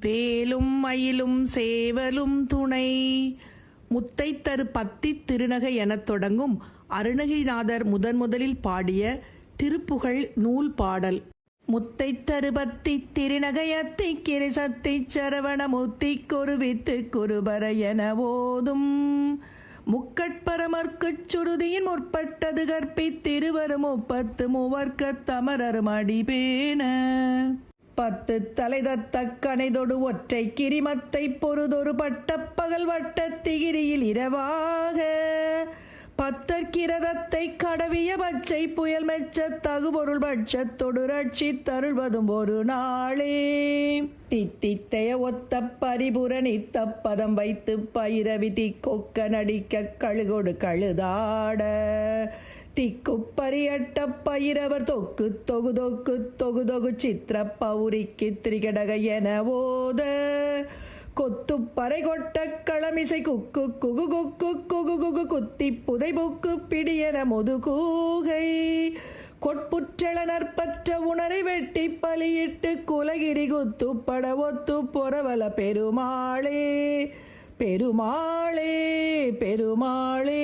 வேலும் மயிலும் சேவலும் துணை. முத்தை தரு பத்தி திருநகை எனத் தொடங்கும் அருணகிரிநாதர் முதலில் பாடிய திருப்புகழ் நூல் பாடல். முத்தை தருபத்தி திருநகையத்தை கிரிசத்தை சரவண முத்தி குருவித்து குருபர என ஓதும் முக்கட்பரமர்க்குச் சுருதியின் முற்பட்டது கற்பித்திருவரும் 30 தமரரும் அடிபேன. 10 தலைதத்த கணைதொடு ஒற்றை கிரிமத்தை பொறுதொரு பட்டப்பகல் வட்டத்திகிரியில் இரவாக 10 கிரதத்தை கடவிய பச்சை புயல் மெச்ச தகுபொருள் பட்சத்தொடு ரட்சி தருள்வதும் ஒரு நாளே. தித்தித்தைய ஒத்த பரிபுரணித்த பதம் வைத்து பயிரவி திக்கொக்க நடிக்க கழுகொடு கழுதாட திக்குப்பரியட்ட பயிரவர் தொக்கு தொகு தொக்கு தொகு தொகு சித்திர பௌரிக்கு திரிகடக என ஓத கொத்து பறை கொட்ட களமிசை குக்கு குகு குக்கு குகு குகு குத்தி புதை புக்கு பிடியன முதுகூகை கொட்புற்றள நற்பற்ற உணரை வெட்டி பலியிட்டு குலகிரி குத்துப்பட ஒத்து பொறவல பெருமாளே பெருமாளே பெருமாளே.